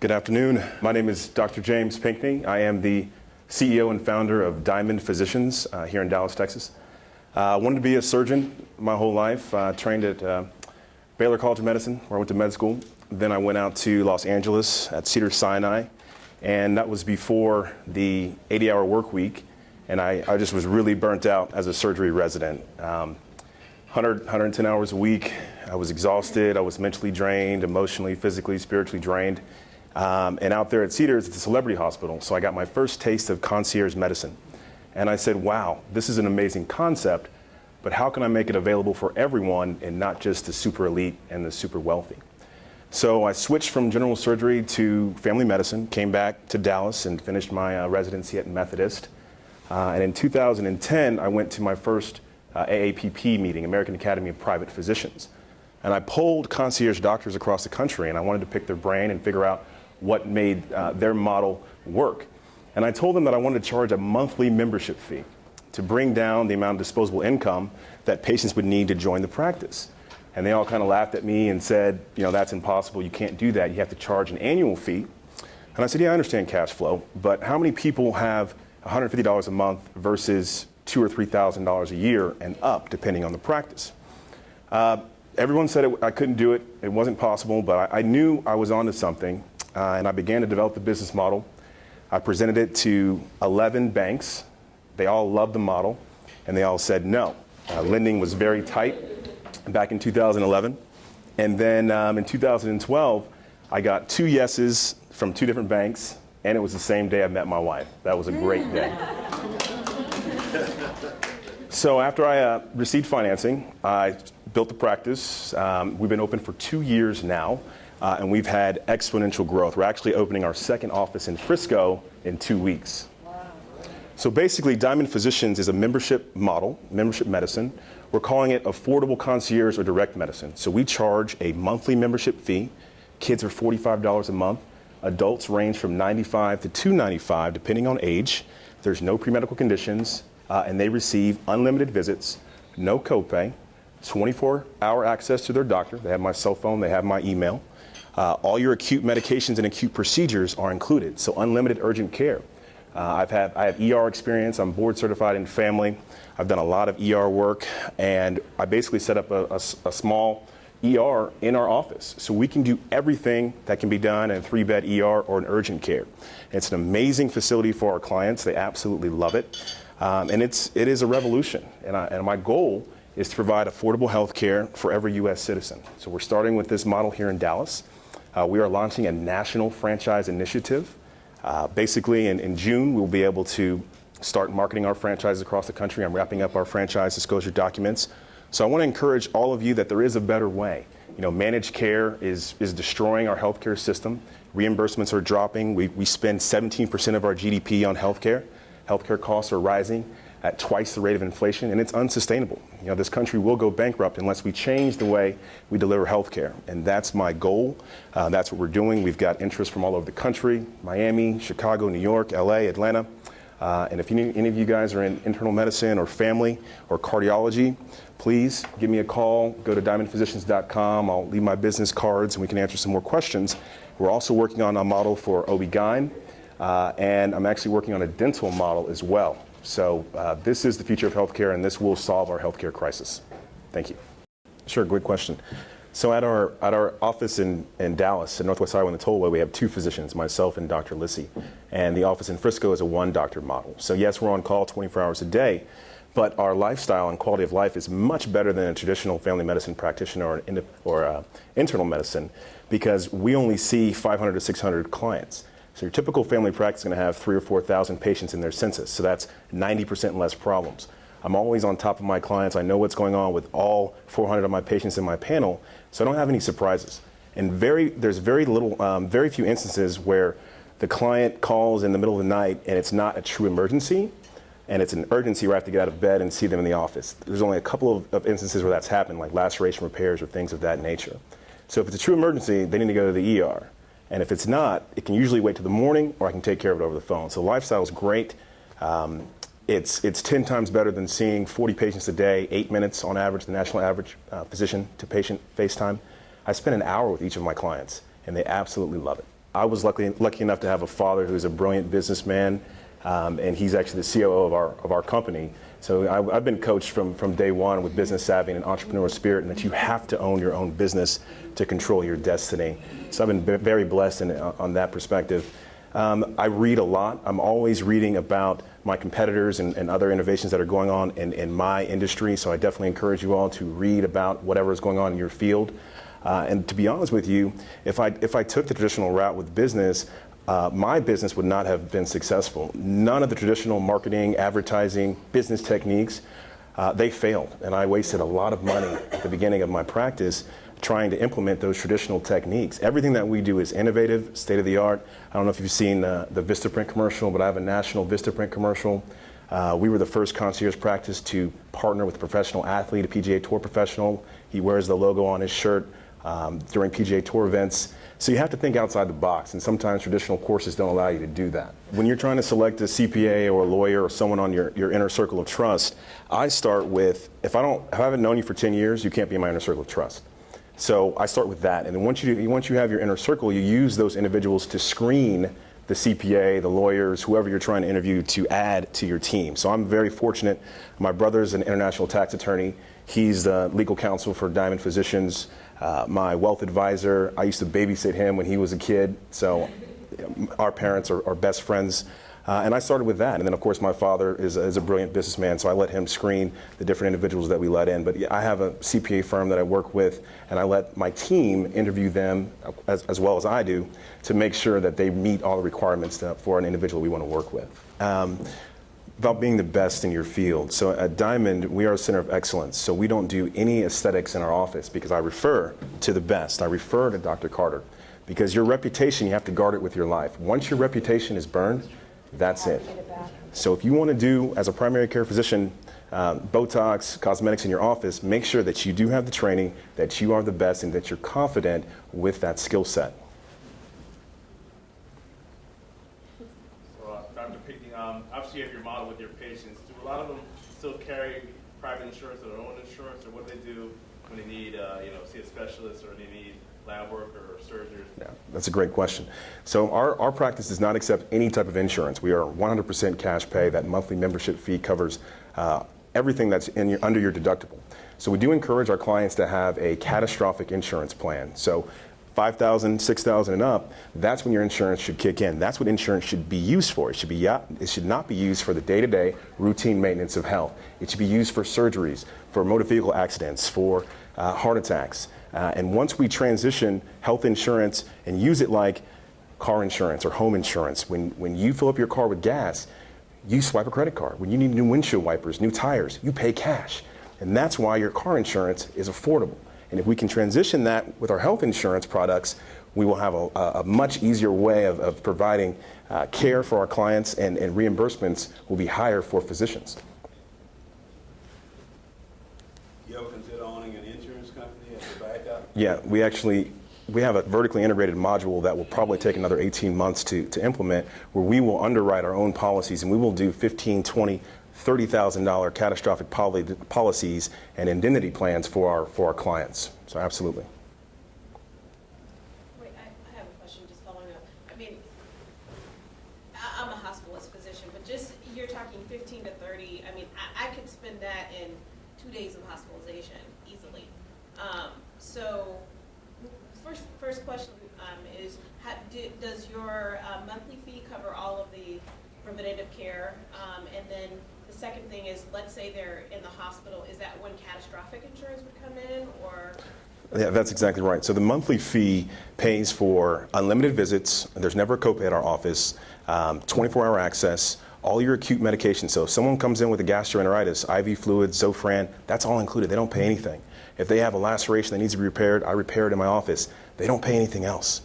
Good afternoon. My name is Dr. James Pinckney. I am the CEO and founder of Diamond Physicians here in Dallas, Texas. I wanted to be a surgeon my whole life. Trained at Baylor College of Medicine, where I went to med school. Then I went out to Los Angeles at Cedars-Sinai, and that was before the 80-hour work week. And I just was really burnt out as a surgery resident. 110 hours a week. I was exhausted. I was mentally drained, emotionally, physically, spiritually drained. And out there at Cedars, it's a celebrity hospital. So I got my first taste of concierge medicine. And I said, wow, this is an amazing concept, but how can I make it available for everyone and not just the super elite and the super wealthy? So I switched from general surgery to family medicine, came back to Dallas and finished my residency at Methodist. And in 2010, I went to my first AAPP meeting, American Academy of Private Physicians. And I polled concierge doctors across the country, and I wanted to pick their brain and figure out what made their model work. And I told them that I wanted to charge a monthly membership fee to bring down the amount of disposable income that patients would need to join the practice. And they all kind of laughed at me and said, you know, that's impossible, you can't do that, you have to charge an annual fee. And I said, yeah, I understand cash flow, but how many people have $150 a month versus $2,000 or $3,000 a year and up, depending on the practice? Everyone said I couldn't do it, it wasn't possible, but I knew I was onto something, and I began to develop the business model. I presented it to 11 banks. They all loved the model, and they all said no. Lending was very tight back in 2011. And then in 2012, I got 2 yeses from 2 different banks, and it was the same day I met my wife. That was a great day. So after I received financing, I built the practice. We've been open for 2 years now, and we've had exponential growth. We're actually opening our second office in Frisco in 2 weeks. Wow. So basically, Diamond Physicians is a membership model, membership medicine. We're calling it affordable concierge or direct medicine. So we charge a monthly membership fee. Kids are $45 a month. Adults range from $95 to $295, depending on age. There's no pre-medical conditions. And they receive unlimited visits, no copay, 24-hour access to their doctor. They have my cell phone, they have my email. All your acute medications and acute procedures are included, so unlimited urgent care. I have ER experience, I'm board certified in family. I've done a lot of ER work, and I basically set up a small ER in our office. So we can do everything that can be done in a 3-bed ER or an urgent care. It's an amazing facility for our clients, they absolutely love it. And it is a revolution, and my goal is to provide affordable health care for every U.S. citizen. So we're starting with this model here in Dallas. We are launching a national franchise initiative. Basically, in June, we'll be able to start marketing our franchises across the country. I'm wrapping up our franchise disclosure documents. So I want to encourage all of you that there is a better way. You know, managed care is destroying our healthcare system. Reimbursements are dropping. We spend 17% of our GDP on healthcare. Healthcare costs are rising at twice the rate of inflation, and it's unsustainable. You know, this country will go bankrupt unless we change the way we deliver healthcare, and that's my goal. That's what we're doing. We've got interest from all over the country: Miami, Chicago, New York, LA, Atlanta. And if any of you guys are in internal medicine or family or cardiology, please give me a call. Go to diamondphysicians.com. I'll leave my business cards, and we can answer some more questions. We're also working on a model for OB-GYN. And I'm actually working on a dental model as well. So this is the future of healthcare, and this will solve our healthcare crisis. Thank you. Sure, great question. So at our office in Dallas, in Northwest Iowa, in the Tollway, we have 2 physicians, myself and Dr. Lissy. And the office in Frisco is a 1-doctor model. So yes, we're on call 24 hours a day, but our lifestyle and quality of life is much better than a traditional family medicine practitioner or internal medicine, because we only see 500 to 600 clients. So your typical family practice is going to have 3,000 or 4,000 patients in their census, so that's 90% less problems. I'm always on top of my clients. I know what's going on with all 400 of my patients in my panel, so I don't have any surprises. And there's very few instances where the client calls in the middle of the night and it's not a true emergency, and it's an urgency where I have to get out of bed and see them in the office. There's only a couple of instances where that's happened, like laceration repairs or things of that nature. So if it's a true emergency, they need to go to the ER. And if it's not, it can usually wait till the morning, or I can take care of it over the phone. So lifestyle is great. It's 10 times better than seeing 40 patients a day, 8 minutes on average, the national average physician to patient FaceTime. I spend an hour with each of my clients, and they absolutely love it. I was lucky enough to have a father who's a brilliant businessman, and he's actually the COO of our company. So I've been coached from day one with business savvy and an entrepreneurial spirit, and that you have to own your own business to control your destiny. So I've been very blessed on that perspective. I read a lot. I'm always reading about my competitors and other innovations that are going on in my industry. So I definitely encourage you all to read about whatever is going on in your field. And to be honest with you, if I took the traditional route with business, my business would not have been successful. None of the traditional marketing, advertising, business techniques, they failed. And I wasted a lot of money at the beginning of my practice trying to implement those traditional techniques. Everything that we do is innovative, state of the art. I don't know if you've seen the Vistaprint commercial, but I have a national Vistaprint commercial. We were the first concierge practice to partner with a professional athlete, a PGA Tour professional. He wears the logo on his shirt during PGA Tour events. So you have to think outside the box, and sometimes traditional courses don't allow you to do that. When you're trying to select a CPA or a lawyer or someone on your inner circle of trust, I start with, if I haven't known you for 10 years, you can't be in my inner circle of trust. So I start with that, and then once you have your inner circle, you use those individuals to screen the CPA, the lawyers, whoever you're trying to interview to add to your team. So I'm very fortunate. My brother's an international tax attorney. He's the legal counsel for Diamond Physicians. My wealth advisor, I used to babysit him when he was a kid. So our parents are best friends. And I started with that. And then, of course, my father is a brilliant businessman, so I let him screen the different individuals that we let in. But yeah, I have a CPA firm that I work with, and I let my team interview them as well as I do to make sure that they meet all the requirements for an individual we want to work with. About being the best in your field. So at Diamond, we are a center of excellence. So we don't do any aesthetics in our office because I refer to the best. I refer to Dr. Carter because your reputation, you have to guard it with your life. Once your reputation is burned, that's it. So if you want to do, as a primary care physician, Botox, cosmetics in your office, make sure that you do have the training, that you are the best, and that you're confident with that skill set. So, Dr. Pinckney, obviously you have your model with your patients. Do a lot of them still carry private insurance or their own insurance, or what do they do when they need, see a specialist, or they need lab work or surgery? Yeah, that's a great question. So our practice does not accept any type of insurance. We are 100% cash pay. That monthly membership fee covers everything that's under your deductible. So we do encourage our clients to have a catastrophic insurance plan. So $5,000, $6,000 and up, that's when your insurance should kick in. That's what insurance should be used for. It should not be used for the day-to-day routine maintenance of health. It should be used for surgeries, for motor vehicle accidents, for heart attacks. And once we transition health insurance and use it like car insurance or home insurance, when you fill up your car with gas, you swipe a credit card. When you need new windshield wipers, new tires, you pay cash. And that's why your car insurance is affordable. And if we can transition that with our health insurance products, we will have a much easier way of providing care for our clients, and reimbursements will be higher for physicians. You ever consider owning an insurance company as a backup? Yeah, we have a vertically integrated module that will probably take another 18 months to implement, where we will underwrite our own policies, and we will do $15,000, $20,000, $30,000 catastrophic policies and indemnity plans for our clients. So absolutely. Wait, I have a question just following up. I mean, I'm a hospitalist physician, but just you're talking 15 to 30. I mean, I could spend that in 2 days of hospitalization easily. So first question is, does your monthly fee cover all of the preventative care? And then the second thing is, let's say they're in the hospital, is that when catastrophic insurance would come in, or? Yeah, that's exactly right. So the monthly fee pays for unlimited visits. There's never a copay at our office, 24-hour access, all your acute medication. So if someone comes in with a gastroenteritis, IV fluid, Zofran, that's all included. They don't pay anything. If they have a laceration that needs to be repaired, I repair it in my office. They don't pay anything else.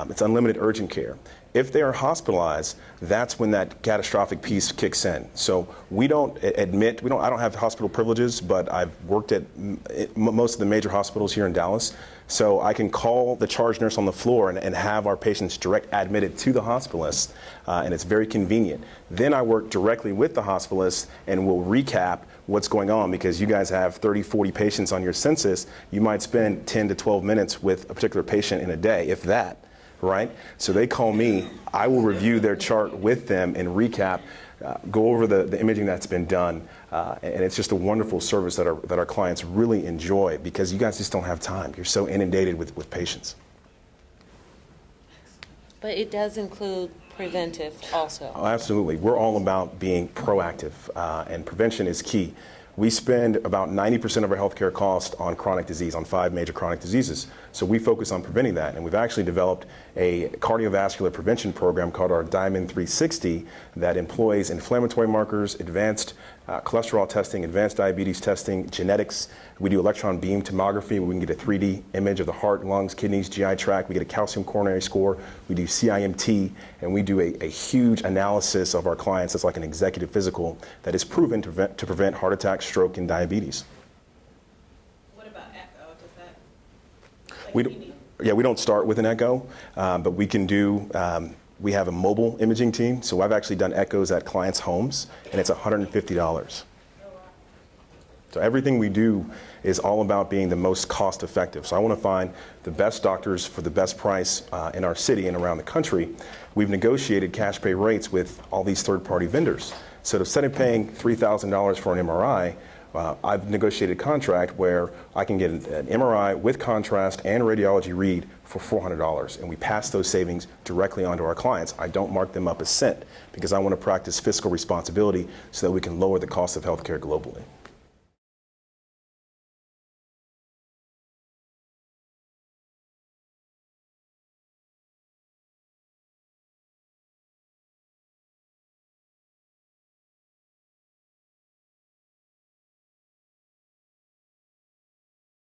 It's unlimited urgent care. If they are hospitalized, that's when that catastrophic piece kicks in. So I don't have hospital privileges, but I've worked at most of the major hospitals here in Dallas. So I can call the charge nurse on the floor and have our patients direct admitted to the hospitalist, and it's very convenient. Then I work directly with the hospitalist and we'll recap what's going on, because you guys have 30, 40 patients on your census. You might spend 10 to 12 minutes with a particular patient in a day, if that. right? So they call me, I will review their chart with them and recap, go over the imaging that's been done, and it's just a wonderful service that our clients really enjoy because you guys just don't have time. You're so inundated with patients. But it does include preventive also. Oh, absolutely. We're all about being proactive, and prevention is key. We spend about 90% of our healthcare cost on chronic disease, on 5 major chronic diseases. So we focus on preventing that. And we've actually developed a cardiovascular prevention program called our Diamond 360 that employs inflammatory markers, advanced cholesterol testing, advanced diabetes testing, genetics. We do electron beam tomography where we can get a 3D image of the heart, lungs, kidneys, GI tract. We get a calcium coronary score. We do CIMT, and we do a huge analysis of our clients. That's like an executive physical that is proven to prevent heart attack, stroke, and diabetes. What about echo? Does that? Like We if don't, you need- yeah, we don't start with an echo, but we can do. We have a mobile imaging team, so I've actually done echoes at clients' homes, and it's $150. So everything we do is all about being the most cost effective. So I want to find the best doctors for the best price in our city and around the country. We've negotiated cash pay rates with all these third-party vendors. So instead of paying $3,000 for an MRI, I've negotiated a contract where I can get an MRI with contrast and radiology read for $400, and we pass those savings directly onto our clients. I don't mark them up a cent because I want to practice fiscal responsibility so that we can lower the cost of healthcare globally.